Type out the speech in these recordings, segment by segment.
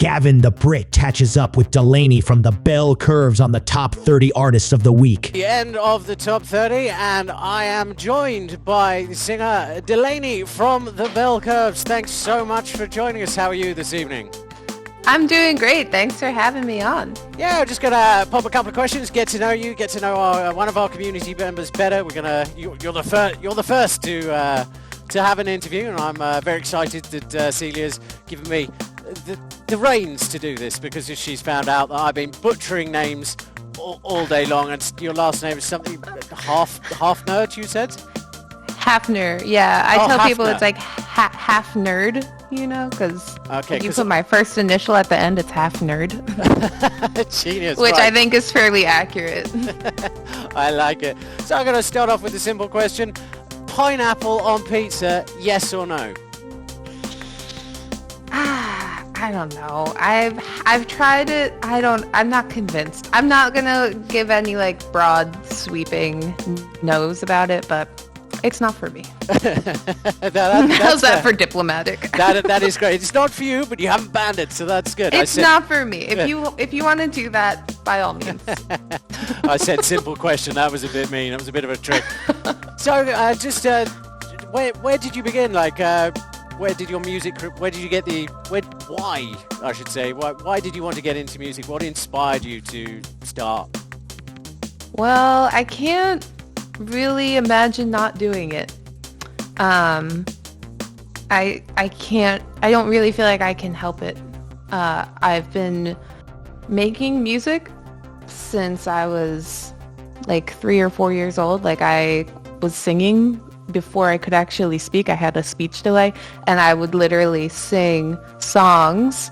Gavin The Brit catches up with Delaney from the Belle Curves on the top 30 artists of the week. The end of the top 30, and I am joined by singer Delaney from the Belle Curves. Thanks so much for joining us. How are you this evening? I'm doing great. Thanks for having me on. Yeah, we're just gonna pop a couple of questions, get to know you, get to know one of our community members better. You're the first to have an interview, and I'm very excited that Celia's given me the reins to do this, because she's found out that I've been butchering names all day long, and your last name is something half nerd, you said? Hafner, yeah. I tell people Hafner. it's like half nerd, you know, because if you put my first initial at the end, it's half nerd. Genius. Which right. I think is fairly accurate. I like it. So I'm going to start off with a simple question. Pineapple on pizza, yes or no? I don't know. I've tried it. I'm not convinced. I'm not gonna give any like broad sweeping no's about it, but it's not for me. How's that for diplomatic? That is great. It's not for you, but you haven't banned it, so that's good. It's not for me. If you want to do that, by all means. I said simple question. That was a bit mean. That was a bit of a trick. So where did you begin? Where did your music, why did you want to get into music? What inspired you to start? Well, I can't really imagine not doing it. I don't really feel like I can help it. I've been making music since I was like 3 or 4 years old. Like I was singing before I could actually speak. I had a speech delay, and I would literally sing songs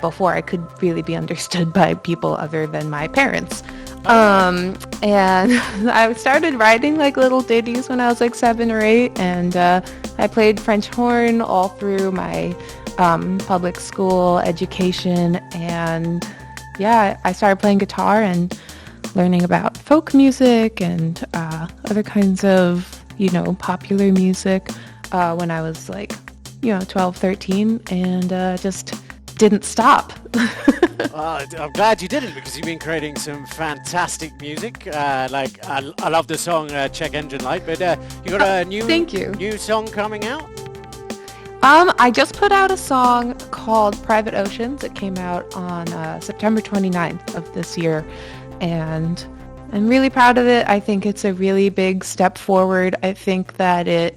before I could really be understood by people other than my parents. And I started writing like little ditties when I was like 7 or 8, and I played French horn all through my public school education, and I started playing guitar and learning about folk music and other kinds of, popular music when I was like, 12, 13, and just didn't stop. Well, I'm glad you didn't, because you've been creating some fantastic music. I love the song Check Engine Light, but you got a new song coming out? I just put out a song called Private Oceans. It came out on September 29th of this year, and I'm really proud of it. I think it's a really big step forward. I think that it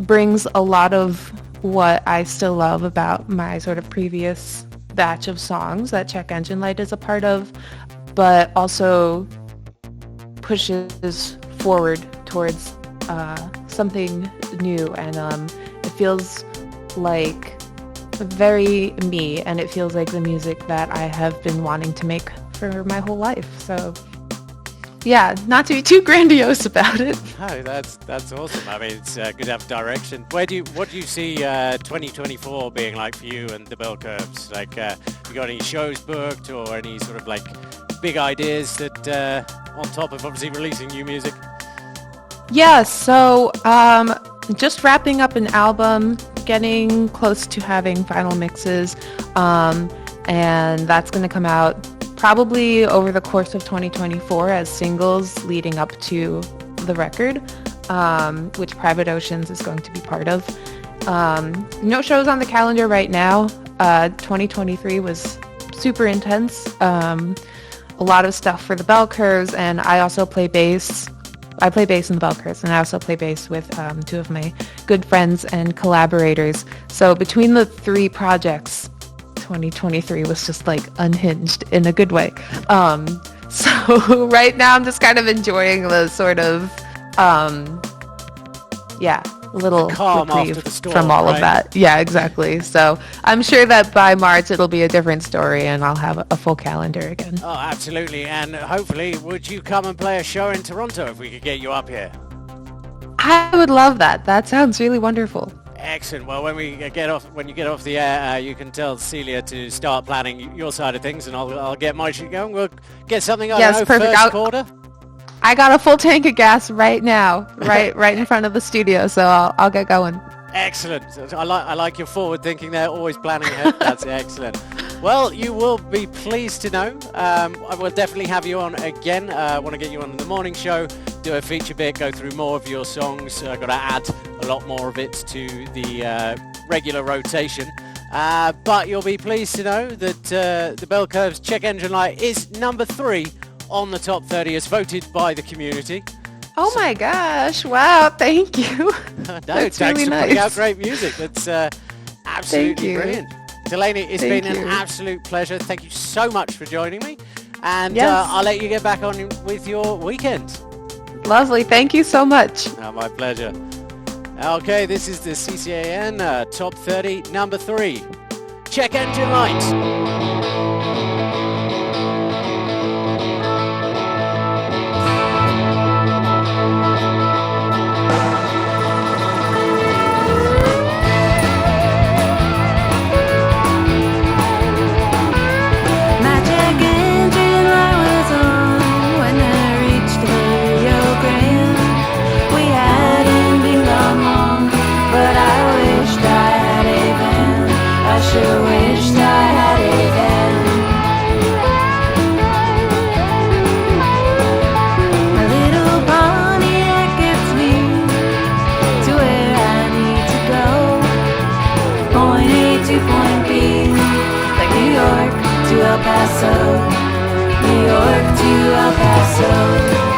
brings a lot of what I still love about my sort of previous batch of songs that Check Engine Light is a part of, but also pushes forward towards something new, and it feels like very me, and it feels like the music that I have been wanting to make for my whole life. So not to be too grandiose about it. Oh, that's awesome. I mean, it's good to have direction. What do you see 2024 being like for you and the Belle Curves? Like, you got any shows booked, or any sort of like big ideas that on top of obviously releasing new music? Yeah, so just wrapping up an album, getting close to having final mixes, and that's going to come out probably over the course of 2024 as singles leading up to the record, which Private Oceans is going to be part of. No shows on the calendar right now. 2023 was super intense. A lot of stuff for the Belle Curves, and I also play bass. I play bass in the Belle Curves, and I also play bass with 2 of my good friends and collaborators. So between the 3 projects, 2023 was just like unhinged in a good way. So right now I'm just kind of enjoying the sort of little calm reprieve after the storm, from all right? of that. Yeah, exactly. So I'm sure that by March it'll be a different story, and I'll have a full calendar again. Oh, absolutely. And hopefully, would you come and play a show in Toronto if we could get you up here? I would love that. That sounds really wonderful. Excellent. Well, when you get off the air, you can tell Celia to start planning your side of things, and I'll get my shit going. We'll get something Perfect. first quarter. I got a full tank of gas right now, right in front of the studio, so I'll get going. Excellent. I like your forward thinking there, always planning ahead. That's excellent. Well, you will be pleased to know. I will definitely have you on again. I want to get you on the morning show, do a feature bit, go through more of your songs. I've got to add a lot more of it to the regular rotation. But you'll be pleased to know that the Belle Curves Check Engine Light is number 3 on the top 30 as voted by the community. Oh my gosh! Wow, thank you. No, That's thanks really for putting out nice. great music. That's absolutely Thank you. brilliant. Delaney, it's Thank been an you. absolute pleasure. Thank you so much for joining me. And Yes. I'll let you get back on with your weekend. Lovely. Thank you so much. Oh, my pleasure. Okay, this is the CCAN Top 30, number 3. Check Engine Light. My check engine light was on when I reached the Rio Grande. We hadn't been gone long, but I wished I had a van. I sure wished I had a van. My little Pontiac gets me to where I need to go. Point A to point B, like New York to El Paso, New York to El Paso.